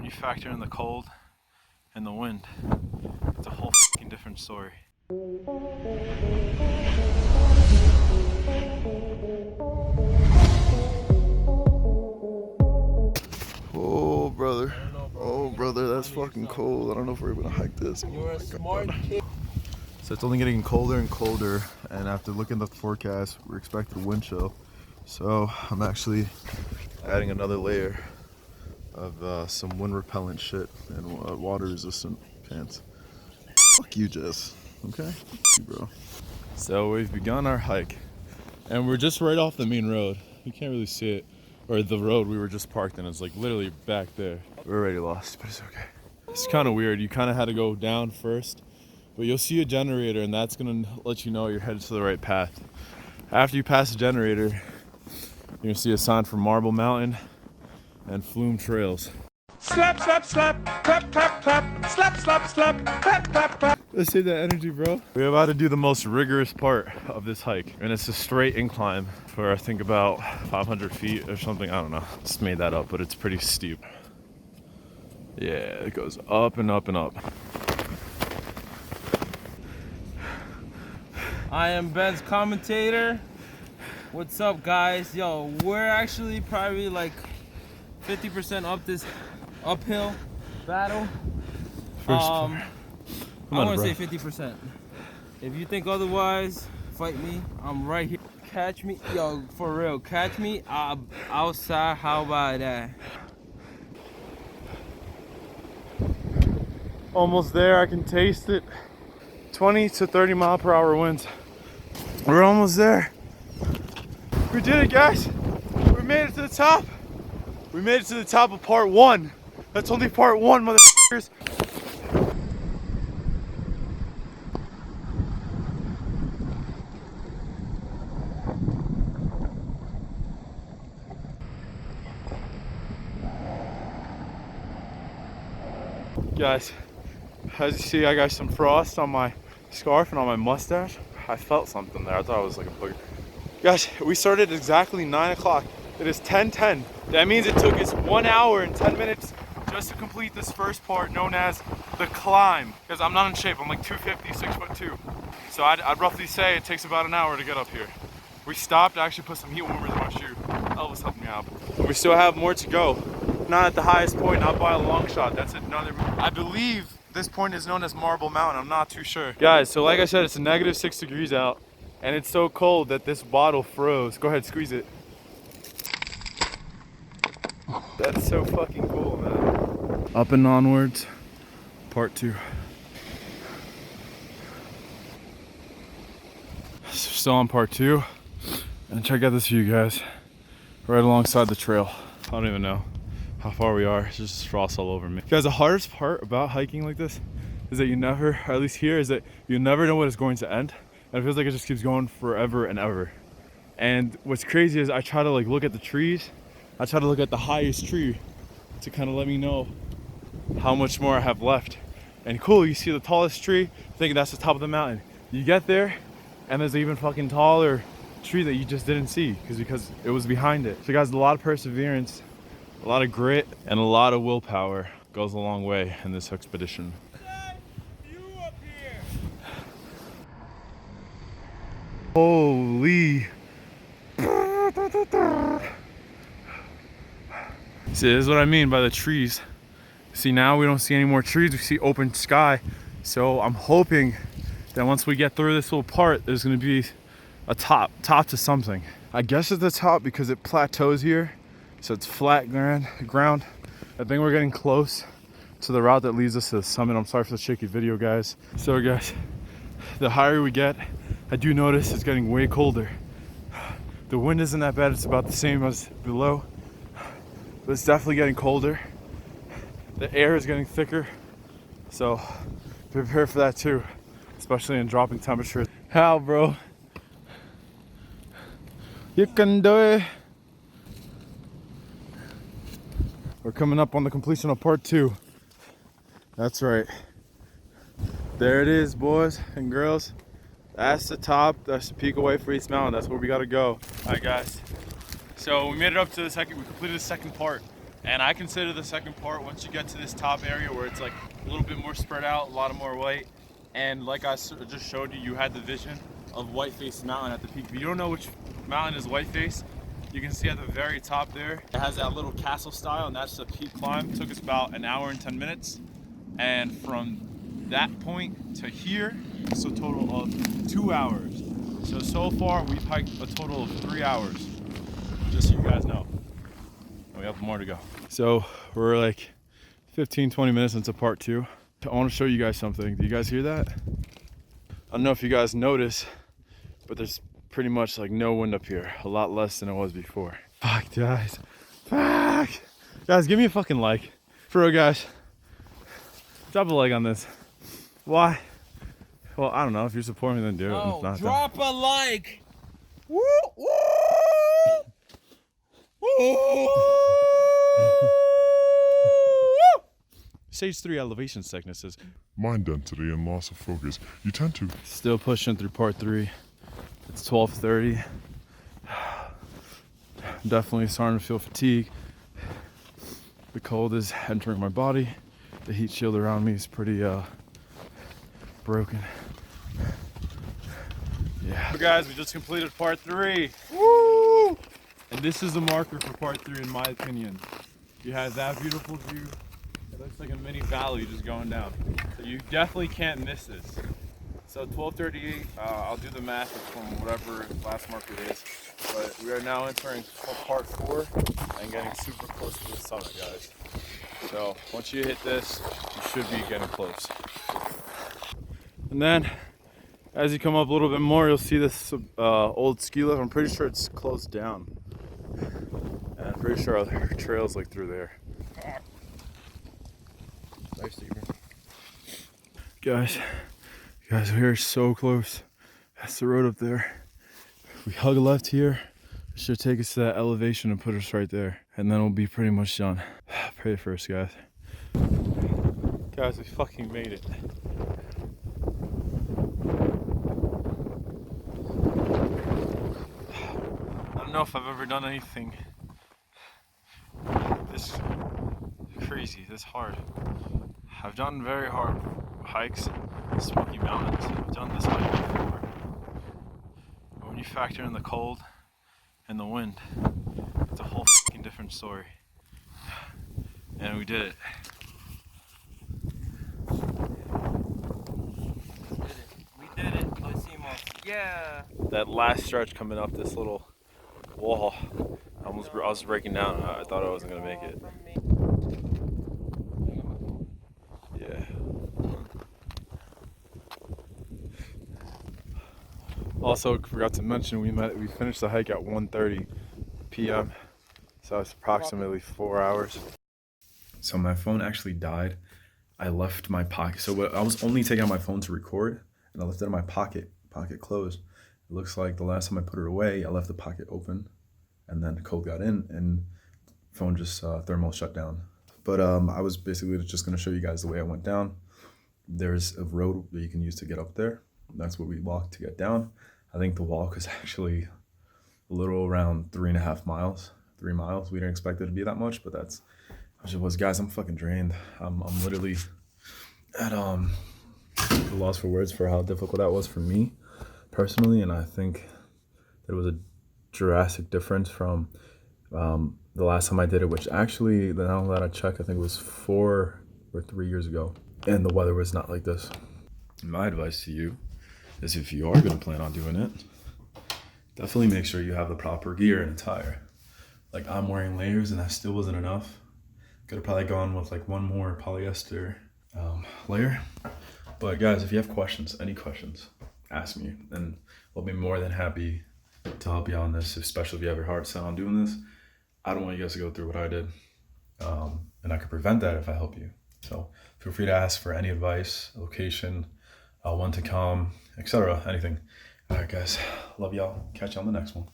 you factor in the cold and the wind, it's a whole fucking different story. Oh brother, oh brother, that's fucking cold. I don't know if we're gonna hike this. You're a smart kid. So it's only getting colder and colder, and after looking at the forecast, we're expecting a wind chill. So I'm actually adding another layer of some wind repellent shit and water resistant pants. Fuck you, Jess. Okay? Fuck you, bro. So we've begun our hike, and we're just right off the main road. You can't really see it, or the road we were just parked in is like literally back there. We're already lost, but it's okay. It's kind of weird. You kind of had to go down first, but you'll see a generator, and that's gonna let you know you're headed to the right path. After you pass the generator, you're gonna see a sign for Marble Mountain and Flume Trails. Slap, slap, slap, clap, clap, clap, slap, slap, slap, clap, clap, clap. Let's save that energy, bro. We're about to do the most rigorous part of this hike, and it's a straight incline for I think about 500 feet or something. I don't know. Just made that up, but it's pretty steep. Yeah, it goes up and up and up. I am Ben's commentator. What's up, guys? Yo, we're actually probably like 50% up this uphill battle. I want to say 50%. If you think otherwise, fight me. I'm right here. Catch me, yo, for real. Catch me outside. How about that? Almost there. I can taste it. 20 to 30 mile per hour winds. We're almost there. We did it, guys. We made it to the top. We made it to the top of part 1. That's only part 1, motherfuckers. Guys, as you see, I got some frost on my scarf and on my mustache. I felt something there. I thought it was like a booger. Guys, we started at exactly 9 o'clock. It is 10:10. That means it took us 1 hour and 10 minutes just to complete this first part known as the climb. Because I'm not in shape, I'm like 250, 6'2". So I'd roughly say it takes about an hour to get up here. We stopped to actually put some heat warmers in my shoe. Elvis helped me out. But we still have more to go. Not at the highest point, not by a long shot. That's another, I believe this point is known as Marble Mountain. I'm not too sure. Guys, so like I said, it's a -6 degrees out. And it's so cold that this bottle froze. Go ahead, squeeze it. That's so fucking cool, man. Up and onwards, part 2. Still on part 2. And check out this view, guys. Right alongside the trail. I don't even know how far we are. It's just frost all over me. Guys, the hardest part about hiking like this is that you never, or at least here, is that you never know when it's going to end. And it feels like it just keeps going forever and ever. And what's crazy is I try to like look at the trees. I try to look at the highest tree to kind of let me know how much more I have left. And cool, you see the tallest tree, thinking that's the top of the mountain. You get there, and there's an even fucking taller tree that you just didn't see because it was behind it. So guys, a lot of perseverance, a lot of grit, and a lot of willpower goes a long way in this expedition. Holy. See, this is what I mean by the trees. See, now we don't see any more trees, we see open sky. So I'm hoping that once we get through this little part, there's gonna be a top to something. I guess it's the top because it plateaus here. So it's flat ground. I think we're getting close to the route that leads us to the summit. I'm sorry for the shaky video, guys. So guys, the higher we get, I do notice it's getting way colder. The wind isn't that bad, it's about the same as below. But it's definitely getting colder. The air is getting thicker. So prepare for that too, especially in dropping temperatures. How, bro? You can do it. We're coming up on the completion of part 2. That's right. There it is, boys and girls. That's the top. That's the peak away for East Mountain. That's where we gotta go. All right, guys. So we made it up to the second. We completed the second part. And I consider the second part, once you get to this top area where it's like a little bit more spread out, a lot of more white, and like I just showed you, you had the vision of Whiteface Mountain at the peak. If you don't know which mountain is Whiteface, you can see at the very top there, it has that little castle style, and that's the peak climb. It took us about an hour and 10 minutes. And from that point to here, it's a total of 2 hours. So far we've hiked a total of 3 hours, just so you guys know. And we have more to go. So we're like 15-20 minutes into part 2. I want to show you guys something. Do you guys hear that? I don't know if you guys notice, but there's pretty much like no wind up here. A lot less than it was before. Fuck, guys. Fuck. Guys, give me a fucking like. For real, guys. Drop a like on this. Why? Well, I don't know. If you're supporting me, then do it. Oh, If not, drop a like. Woo, woo. Stage 3 elevation sicknesses. Mind density and loss of focus. You tend to Still pushing through part 3. It's 12:30. Definitely starting to feel fatigue. The cold is entering my body. The heat shield around me is pretty broken. Yeah. So guys, we just completed part 3. Woo! And this is the marker for part 3 in my opinion. You have that beautiful view. It looks like a mini valley just going down. So you definitely can't miss this. So 12:38, I'll do the math from whatever last marker it is. But we are now entering part 4 and getting super close to the summit, guys. So once you hit this, you should be getting close. And then, as you come up a little bit more, you'll see this old ski lift. I'm pretty sure it's closed down. And I'm pretty sure our trails like through there. Nice, guys, we're so close. That's the road up there. We hug a left here. It should take us to that elevation and put us right there. And then we'll be pretty much done. Pray first, guys. Guys, we fucking made it. I don't know if I've ever done anything this crazy, this hard. I've done very hard hikes, Smoky Mountains. I've done this hike before. But when you factor in the cold and the wind, it's a whole fucking different story. And we did it. We did it. Hicimos. Yeah. That last stretch coming up this little wall, I was breaking down. I thought I wasn't gonna make it. Yeah. Also, forgot to mention we finished the hike at 1:30 p.m. So it's approximately 4 hours. So my phone actually died. I left my pocket. So I was only taking out my phone to record, and I left it in my pocket closed. It looks like the last time I put it away, I left the pocket open, and then the cold got in, and phone just thermal shut down. But I was basically just gonna show you guys the way I went down. There's a road that you can use to get up there. That's what we walked to get down. I think the walk was actually a little around 3.5 miles. 3 miles. We didn't expect it to be that much, but that's how it was. Guys, I'm fucking drained. I'm literally at the loss for words for how difficult that was for me personally, and I think that it was a drastic difference from the last time I did it, which actually, now that I check, I think it was 4 or 3 years ago, and the weather was not like this. My advice to you is, if you are going to plan on doing it, definitely make sure you have the proper gear and attire. Like, I'm wearing layers and that still wasn't enough. Could have probably gone with like one more polyester layer. But guys, if you have questions, any questions, ask me, and I'll be more than happy to help you out on this, especially if you have your heart set on doing this. I don't want you guys to go through what I did, and I could prevent that if I help you. So feel free to ask for any advice, location, when to come, etc., anything. All right, guys, love y'all. Catch you on the next one.